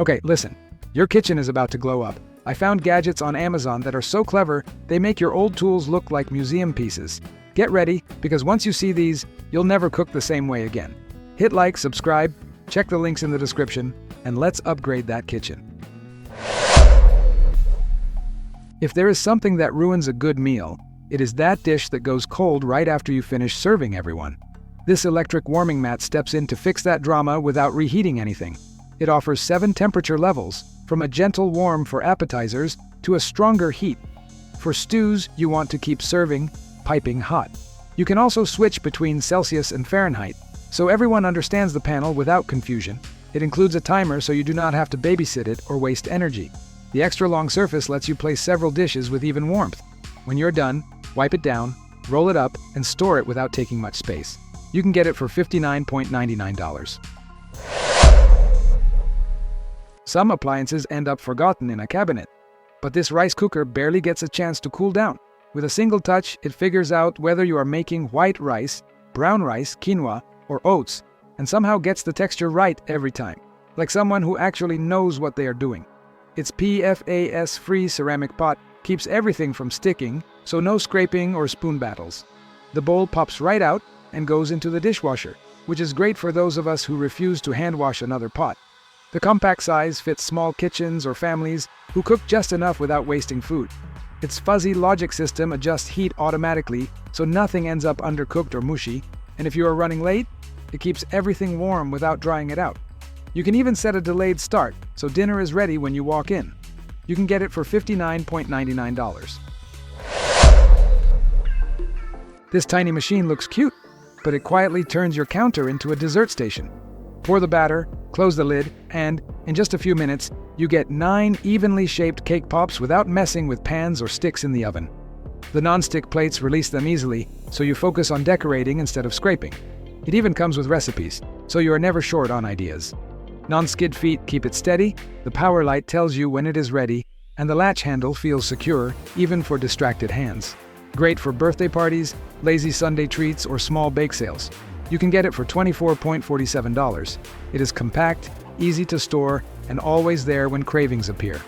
Okay, listen. Your kitchen is about to glow up. I found gadgets on Amazon that are so clever, they make your old tools look like museum pieces. Get ready, because once you see these, you'll never cook the same way again. Hit like, subscribe, check the links in the description, and let's upgrade that kitchen. If there is something that ruins a good meal, it is that dish that goes cold right after you finish serving everyone. This electric warming mat steps in to fix that drama without reheating anything. It offers 7 temperature levels, from a gentle warm for appetizers to a stronger heat. For stews, you want to keep serving piping hot. You can also switch between Celsius and Fahrenheit, so everyone understands the panel without confusion. It includes a timer so you do not have to babysit it or waste energy. The extra long surface lets you place several dishes with even warmth. When you're done, wipe it down, roll it up, and store it without taking much space. You can get it for $59.99. Some appliances end up forgotten in a cabinet, but this rice cooker barely gets a chance to cool down. With a single touch, it figures out whether you are making white rice, brown rice, quinoa, or oats, and somehow gets the texture right every time, like someone who actually knows what they are doing. Its PFAS-free ceramic pot keeps everything from sticking, so no scraping or spoon battles. The bowl pops right out and goes into the dishwasher, which is great for those of us who refuse to hand wash another pot. The compact size fits small kitchens or families who cook just enough without wasting food. Its fuzzy logic system adjusts heat automatically so nothing ends up undercooked or mushy, and if you are running late, it keeps everything warm without drying it out. You can even set a delayed start, so dinner is ready when you walk in. You can get it for $59.99. This tiny machine looks cute, but it quietly turns your counter into a dessert station. Pour the batter, close the lid, and, in just a few minutes, you get 9 evenly shaped cake pops without messing with pans or sticks in the oven. The non-stick plates release them easily, so you focus on decorating instead of scraping. It even comes with recipes, so you are never short on ideas. Non-skid feet keep it steady, the power light tells you when it is ready, and the latch handle feels secure, even for distracted hands. Great for birthday parties, lazy Sunday treats, or small bake sales. You can get it for $24.47. It is compact, easy to store, and always there when cravings appear.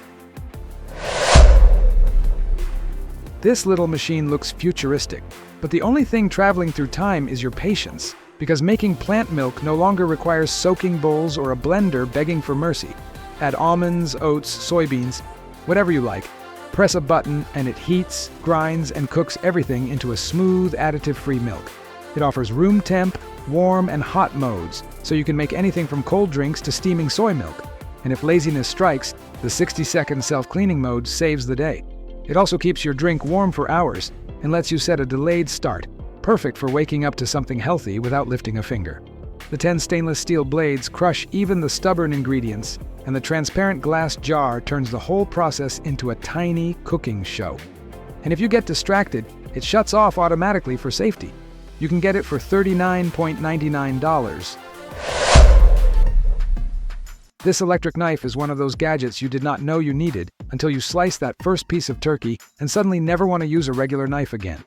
This little machine looks futuristic, but the only thing traveling through time is your patience, because making plant milk no longer requires soaking bowls or a blender begging for mercy. Add almonds, oats, soybeans, whatever you like. Press a button and it heats, grinds, and cooks everything into a smooth, additive-free milk. It offers room temp, warm, and hot modes, so you can make anything from cold drinks to steaming soy milk. And if laziness strikes, the 60-second self-cleaning mode saves the day. It also keeps your drink warm for hours and lets you set a delayed start, perfect for waking up to something healthy without lifting a finger. The 10 stainless steel blades crush even the stubborn ingredients, and the transparent glass jar turns the whole process into a tiny cooking show. And if you get distracted, it shuts off automatically for safety. You can get it for $39.99. This electric knife is one of those gadgets you did not know you needed until you slice that first piece of turkey and suddenly never want to use a regular knife again.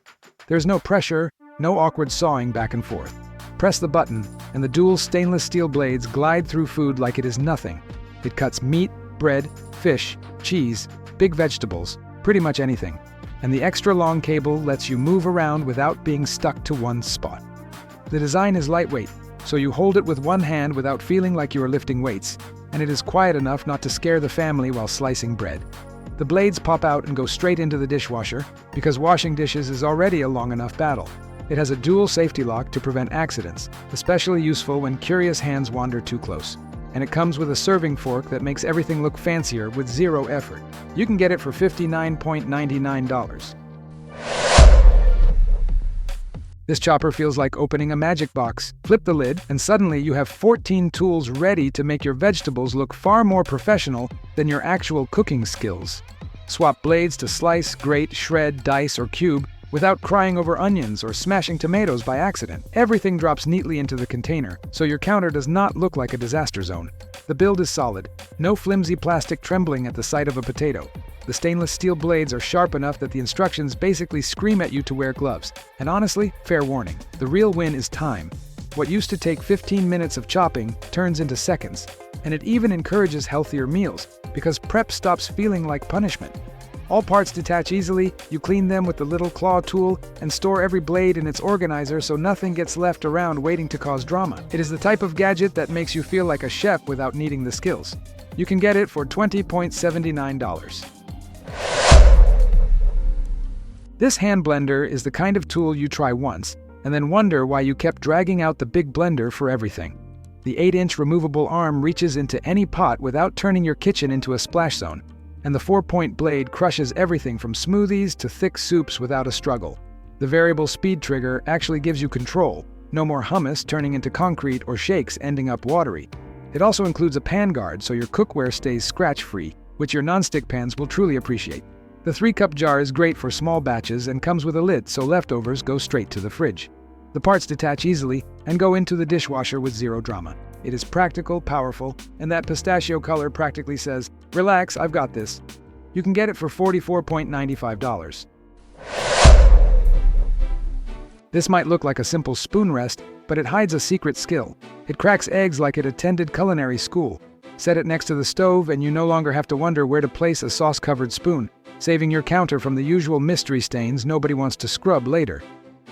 There's no pressure, no awkward sawing back and forth. Press the button, and the dual stainless steel blades glide through food like it is nothing. It cuts meat, bread, fish, cheese, big vegetables, pretty much anything. And the extra long cable lets you move around without being stuck to one spot. The design is lightweight, so you hold it with one hand without feeling like you are lifting weights, and it is quiet enough not to scare the family while slicing bread. The blades pop out and go straight into the dishwasher, because washing dishes is already a long enough battle. It has a dual safety lock to prevent accidents, especially useful when curious hands wander too close. And it comes with a serving fork that makes everything look fancier with zero effort. You can get it for $59.99. This chopper feels like opening a magic box. Flip the lid, and suddenly you have 14 tools ready to make your vegetables look far more professional than your actual cooking skills. Swap blades to slice, grate, shred, dice, or cube without crying over onions or smashing tomatoes by accident. Everything drops neatly into the container, so your counter does not look like a disaster zone. The build is solid. No flimsy plastic trembling at the sight of a potato. The stainless steel blades are sharp enough that the instructions basically scream at you to wear gloves. And honestly, fair warning, the real win is time. What used to take 15 minutes of chopping turns into seconds, and it even encourages healthier meals because prep stops feeling like punishment. All parts detach easily, you clean them with the little claw tool, and store every blade in its organizer so nothing gets left around waiting to cause drama. It is the type of gadget that makes you feel like a chef without needing the skills. You can get it for $20.79. This hand blender is the kind of tool you try once, and then wonder why you kept dragging out the big blender for everything. The 8-inch removable arm reaches into any pot without turning your kitchen into a splash zone, and the 4-point blade crushes everything from smoothies to thick soups without a struggle. The variable speed trigger actually gives you control, no more hummus turning into concrete or shakes ending up watery. It also includes a pan guard so your cookware stays scratch-free, which your nonstick pans will truly appreciate. The 3-cup jar is great for small batches and comes with a lid so leftovers go straight to the fridge. The parts detach easily and go into the dishwasher with zero drama. It is practical, powerful, and that pistachio color practically says, "Relax, I've got this." You can get it for $44.95. This might look like a simple spoon rest, but it hides a secret skill. It cracks eggs like it attended culinary school. Set it next to the stove and you no longer have to wonder where to place a sauce-covered spoon, saving your counter from the usual mystery stains nobody wants to scrub later.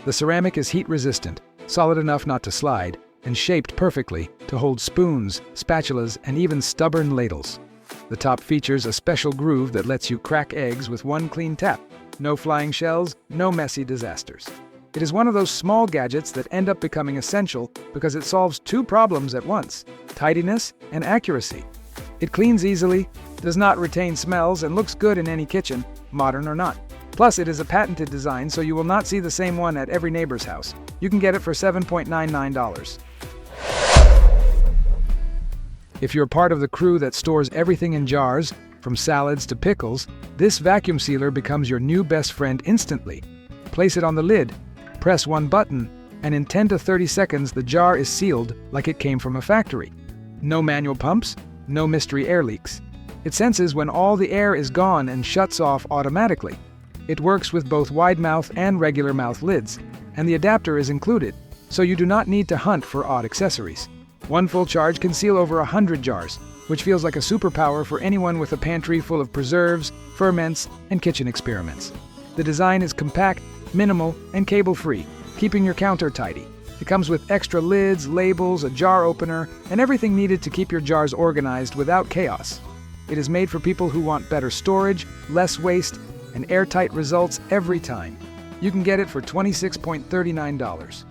The ceramic is heat-resistant, solid enough not to slide, and shaped perfectly to hold spoons, spatulas, and even stubborn ladles. The top features a special groove that lets you crack eggs with one clean tap. No flying shells, no messy disasters. It is one of those small gadgets that end up becoming essential because it solves two problems at once: tidiness and accuracy. It cleans easily, does not retain smells, and looks good in any kitchen, modern or not. Plus, it is a patented design, so you will not see the same one at every neighbor's house. You can get it for $7.99. If you're part of the crew that stores everything in jars, from salads to pickles, this vacuum sealer becomes your new best friend instantly. Place it on the lid, press one button, and in 10 to 30 seconds the jar is sealed like it came from a factory. No manual pumps, no mystery air leaks. It senses when all the air is gone and shuts off automatically. It works with both wide mouth and regular mouth lids, and the adapter is included, so you do not need to hunt for odd accessories. One full charge can seal over 100 jars, which feels like a superpower for anyone with a pantry full of preserves, ferments, and kitchen experiments. The design is compact, minimal, and cable-free, keeping your counter tidy. It comes with extra lids, labels, a jar opener, and everything needed to keep your jars organized without chaos. It is made for people who want better storage, less waste, and airtight results every time. You can get it for $26.39.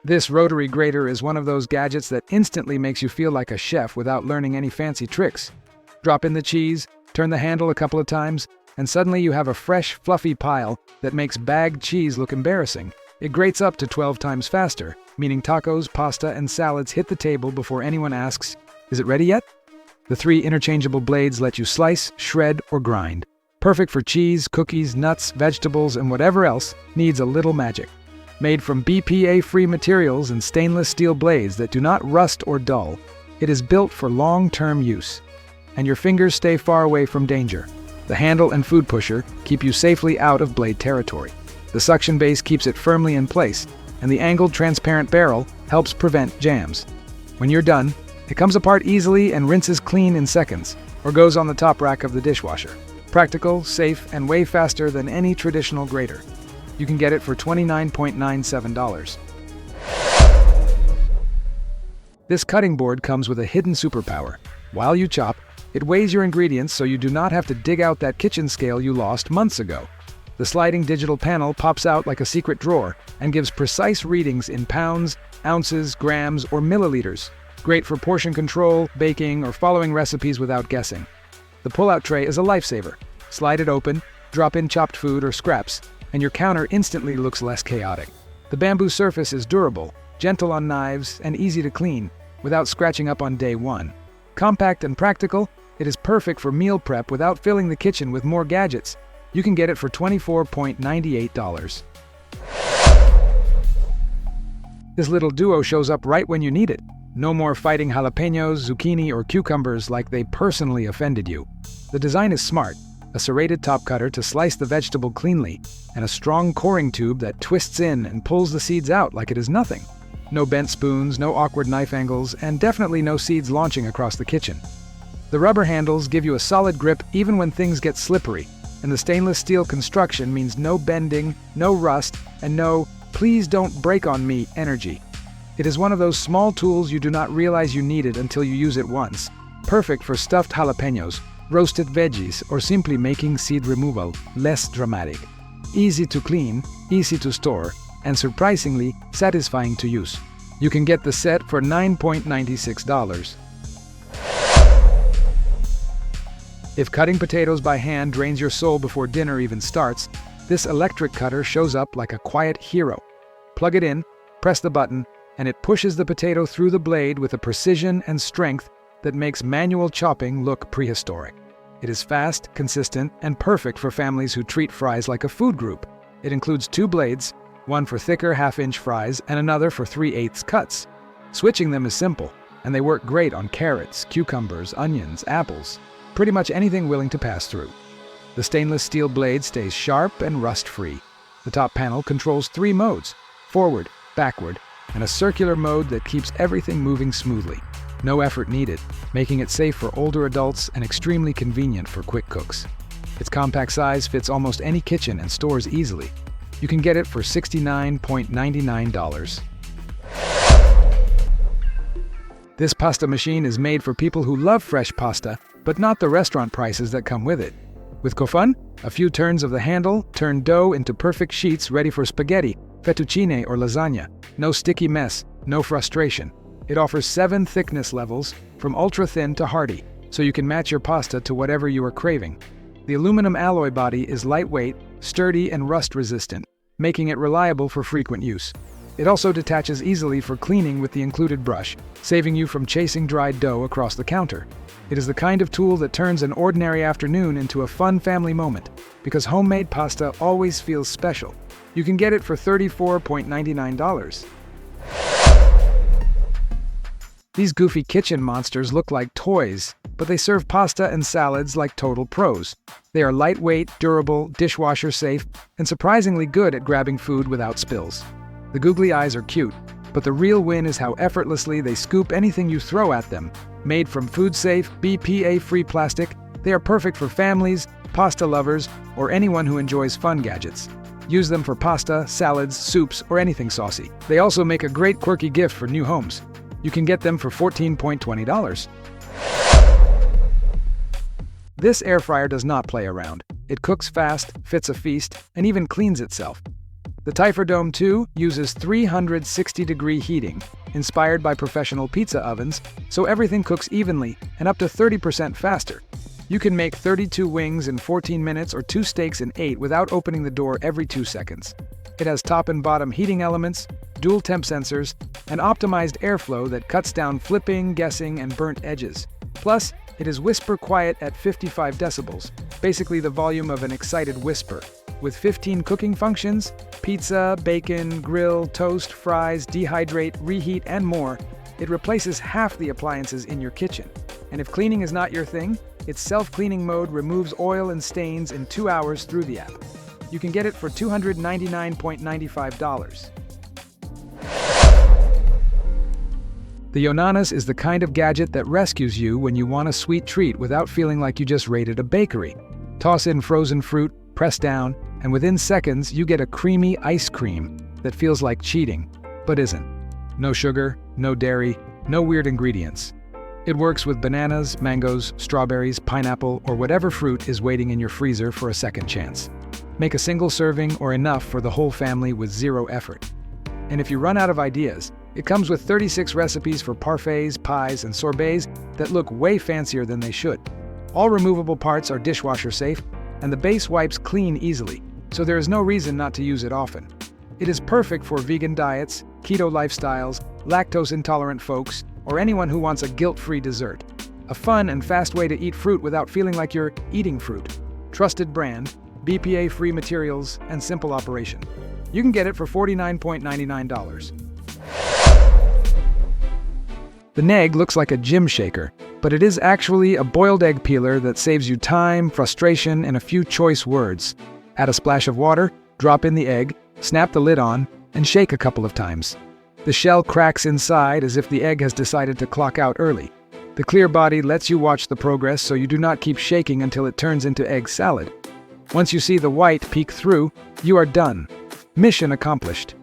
This rotary grater is one of those gadgets that instantly makes you feel like a chef without learning any fancy tricks. Drop in the cheese, turn the handle a couple of times, and suddenly you have a fresh, fluffy pile that makes bagged cheese look embarrassing. It grates up to 12 times faster, meaning tacos, pasta, and salads hit the table before anyone asks, "Is it ready yet?" The 3 interchangeable blades let you slice, shred, or grind. Perfect for cheese, cookies, nuts, vegetables, and whatever else needs a little magic. Made from BPA-free materials and stainless steel blades that do not rust or dull, it is built for long-term use. And your fingers stay far away from danger. The handle and food pusher keep you safely out of blade territory. The suction base keeps it firmly in place, and the angled transparent barrel helps prevent jams. When you're done, it comes apart easily and rinses clean in seconds, or goes on the top rack of the dishwasher. Practical, safe, and way faster than any traditional grater. You can get it for $29.97. This cutting board comes with a hidden superpower. While you chop, it weighs your ingredients so you do not have to dig out that kitchen scale you lost months ago. The sliding digital panel pops out like a secret drawer and gives precise readings in pounds, ounces, grams, or milliliters. Great for portion control, baking, or following recipes without guessing. The pull-out tray is a lifesaver. Slide it open, drop in chopped food or scraps, and your counter instantly looks less chaotic. The bamboo surface is durable, gentle on knives, and easy to clean, without scratching up on day one. Compact and practical, it is perfect for meal prep without filling the kitchen with more gadgets. You can get it for $24.98. This little duo shows up right when you need it. No more fighting jalapenos, zucchini, or cucumbers like they personally offended you. The design is smart. a serrated top cutter to slice the vegetable cleanly, and a strong coring tube that twists in and pulls the seeds out like it is nothing. No bent spoons, no awkward knife angles, and definitely no seeds launching across the kitchen. The rubber handles give you a solid grip even when things get slippery, and the stainless steel construction means no bending, no rust, and no "please don't break on me" energy. It is one of those small tools you do not realize you needed until you use it once. Perfect for stuffed jalapenos, roasted veggies, or simply making seed removal less dramatic. Easy to clean, easy to store, and surprisingly satisfying to use. You can get the set for $9.96. If cutting potatoes by hand drains your soul before dinner even starts, this electric cutter shows up like a quiet hero. Plug it in, press the button, and it pushes the potato through the blade with a precision and strength that makes manual chopping look prehistoric. It is fast, consistent, and perfect for families who treat fries like a food group. It includes 2 blades, one for thicker half-inch fries and another for 3/8 cuts. Switching them is simple, and they work great on carrots, cucumbers, onions, apples, pretty much anything willing to pass through. The stainless steel blade stays sharp and rust-free. The top panel controls 3 modes: forward, backward, and a circular mode that keeps everything moving smoothly. No effort needed, making it safe for older adults and extremely convenient for quick cooks. Its compact size fits almost any kitchen and stores easily. You can get it for $69.99. This pasta machine is made for people who love fresh pasta, but not the restaurant prices that come with it. With Cofun, a few turns of the handle turn dough into perfect sheets ready for spaghetti, fettuccine, or lasagna. No sticky mess, no frustration. It offers 7 thickness levels, from ultra-thin to hearty, so you can match your pasta to whatever you are craving. The aluminum alloy body is lightweight, sturdy, and rust-resistant, making it reliable for frequent use. It also detaches easily for cleaning with the included brush, saving you from chasing dried dough across the counter. It is the kind of tool that turns an ordinary afternoon into a fun family moment, because homemade pasta always feels special. You can get it for $34.99. These goofy kitchen monsters look like toys, but they serve pasta and salads like total pros. They are lightweight, durable, dishwasher safe, and surprisingly good at grabbing food without spills. The googly eyes are cute, but the real win is how effortlessly they scoop anything you throw at them. Made from food-safe, BPA-free plastic, they are perfect for families, pasta lovers, or anyone who enjoys fun gadgets. Use them for pasta, salads, soups, or anything saucy. They also make a great quirky gift for new homes. You can get them for $14.20. This air fryer does not play around. It cooks fast, fits a feast, and even cleans itself. The Typhur Dome 2 uses 360-degree heating, inspired by professional pizza ovens, so everything cooks evenly and up to 30% faster. You can make 32 wings in 14 minutes or 2 steaks in 8 without opening the door every 2 seconds. It has top and bottom heating elements, dual temp sensors, and optimized airflow that cuts down flipping, guessing, and burnt edges. Plus, it is whisper quiet at 55 decibels, basically the volume of an excited whisper. With 15 cooking functions, pizza, bacon, grill, toast, fries, dehydrate, reheat, and more, it replaces half the appliances in your kitchen. And if cleaning is not your thing, its self-cleaning mode removes oil and stains in 2 hours through the app. You can get it for $299.95. The Yonanas is the kind of gadget that rescues you when you want a sweet treat without feeling like you just raided a bakery. Toss in frozen fruit, press down, and within seconds you get a creamy ice cream that feels like cheating, but isn't. No sugar, no dairy, no weird ingredients. It works with bananas, mangoes, strawberries, pineapple, or whatever fruit is waiting in your freezer for a second chance. Make a single serving or enough for the whole family with 0 effort. And if you run out of ideas, it comes with 36 recipes for parfaits, pies, and sorbets that look way fancier than they should. All removable parts are dishwasher safe, and the base wipes clean easily, so there is no reason not to use it often. It is perfect for vegan diets, keto lifestyles, lactose-intolerant folks, or anyone who wants a guilt-free dessert. A fun and fast way to eat fruit without feeling like you're eating fruit. Trusted brand, BPA-free materials, and simple operation. You can get it for $49.99. The Negg looks like a gym shaker, but it is actually a boiled egg peeler that saves you time, frustration, and a few choice words. Add a splash of water, drop in the egg, snap the lid on, and shake a couple of times. The shell cracks inside as if the egg has decided to clock out early. The clear body lets you watch the progress so you do not keep shaking until it turns into egg salad. Once you see the white peek through, you are done. Mission accomplished.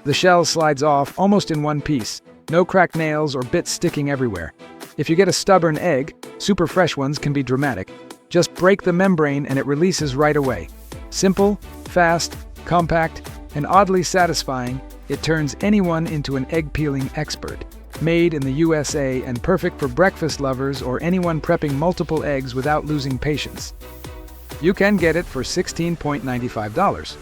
The shell slides off almost in one piece. No cracked nails or bits sticking everywhere. If you get a stubborn egg, super fresh ones can be dramatic. Just break the membrane and it releases right away. Simple, fast, compact, and oddly satisfying, it turns anyone into an egg peeling expert. Made in the USA and perfect for breakfast lovers or anyone prepping multiple eggs without losing patience. You can get it for $16.95.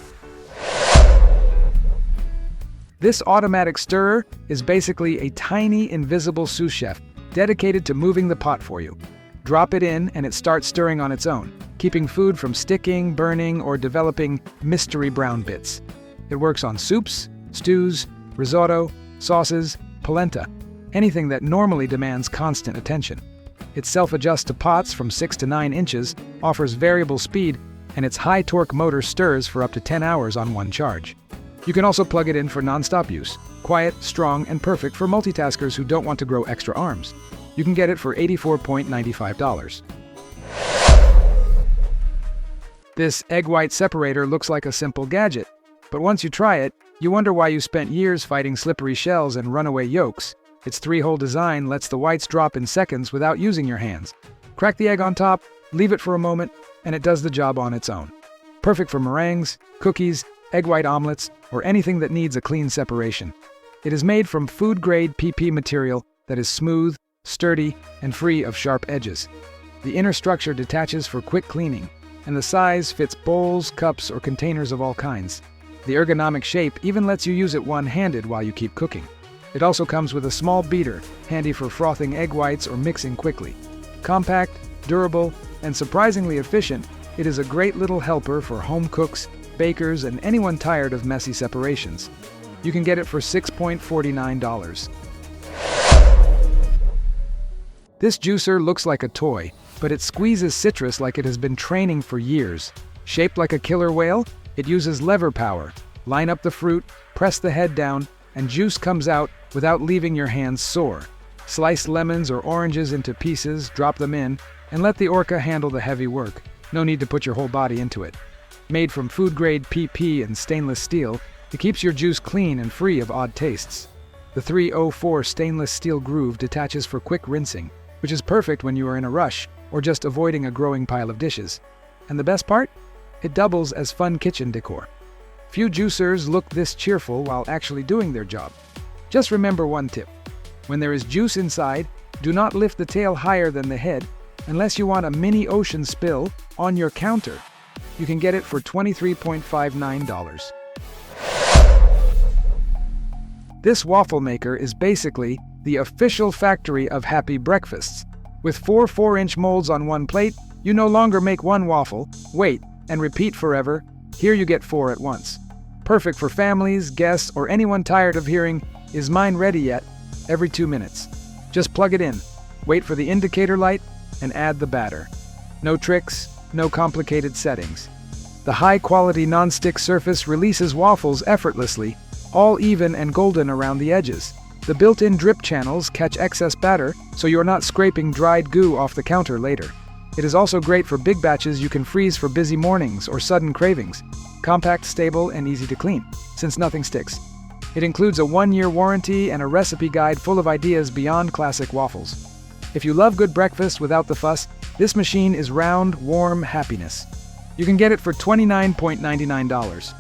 This automatic stirrer is basically a tiny, invisible sous chef dedicated to moving the pot for you. Drop it in and it starts stirring on its own, keeping food from sticking, burning, or developing mystery brown bits. It works on soups, stews, risotto, sauces, polenta, anything that normally demands constant attention. It self-adjusts to pots from 6 to 9 inches, offers variable speed, and its high-torque motor stirs for up to 10 hours on one charge. You can also plug it in for non-stop use. Quiet, strong, and perfect for multitaskers who don't want to grow extra arms. You can get it for $84.95. This egg white separator looks like a simple gadget, but once you try it, you wonder why you spent years fighting slippery shells and runaway yolks. Its 3-hole design lets the whites drop in seconds without using your hands. Crack the egg on top, leave it for a moment, and it does the job on its own. Perfect for meringues, cookies, egg white omelets, or anything that needs a clean separation. It is made from food-grade PP material that is smooth, sturdy, and free of sharp edges. The inner structure detaches for quick cleaning, and the size fits bowls, cups, or containers of all kinds. The ergonomic shape even lets you use it one-handed while you keep cooking. It also comes with a small beater, handy for frothing egg whites or mixing quickly. Compact, durable, and surprisingly efficient, it is a great little helper for home cooks, bakers, and anyone tired of messy separations. You can get it for $6.49. This juicer looks like a toy, but it squeezes citrus like it has been training for years. Shaped like a killer whale, it uses lever power. Line up the fruit, press the head down, and juice comes out without leaving your hands sore. Slice lemons or oranges into pieces, drop them in, and let the Orca handle the heavy work. No need to put your whole body into it. Made from food-grade PP and stainless steel, it keeps your juice clean and free of odd tastes. The 304 stainless steel groove detaches for quick rinsing, which is perfect when you are in a rush or just avoiding a growing pile of dishes. And the best part? It doubles as fun kitchen decor. Few juicers look this cheerful while actually doing their job. Just remember one tip. When there is juice inside, do not lift the tail higher than the head unless you want a mini ocean spill on your counter. You can get it for $23.59. This waffle maker is basically the official factory of happy breakfasts. With 4 4-inch molds on one plate, you no longer make one waffle, wait, and repeat forever. Here you get 4 at once. Perfect for families, guests, or anyone tired of hearing, "Is mine ready yet?" every 2 minutes. Just plug it in, wait for the indicator light, and add the batter. No tricks, no complicated settings. The high-quality non-stick surface releases waffles effortlessly, all even and golden around the edges. The built-in drip channels catch excess batter, so you're not scraping dried goo off the counter later. It is also great for big batches you can freeze for busy mornings or sudden cravings. Compact, stable, and easy to clean, since nothing sticks. It includes a 1-year warranty and a recipe guide full of ideas beyond classic waffles. If you love good breakfast without the fuss, this machine is round, warm happiness. You can get it for $29.99.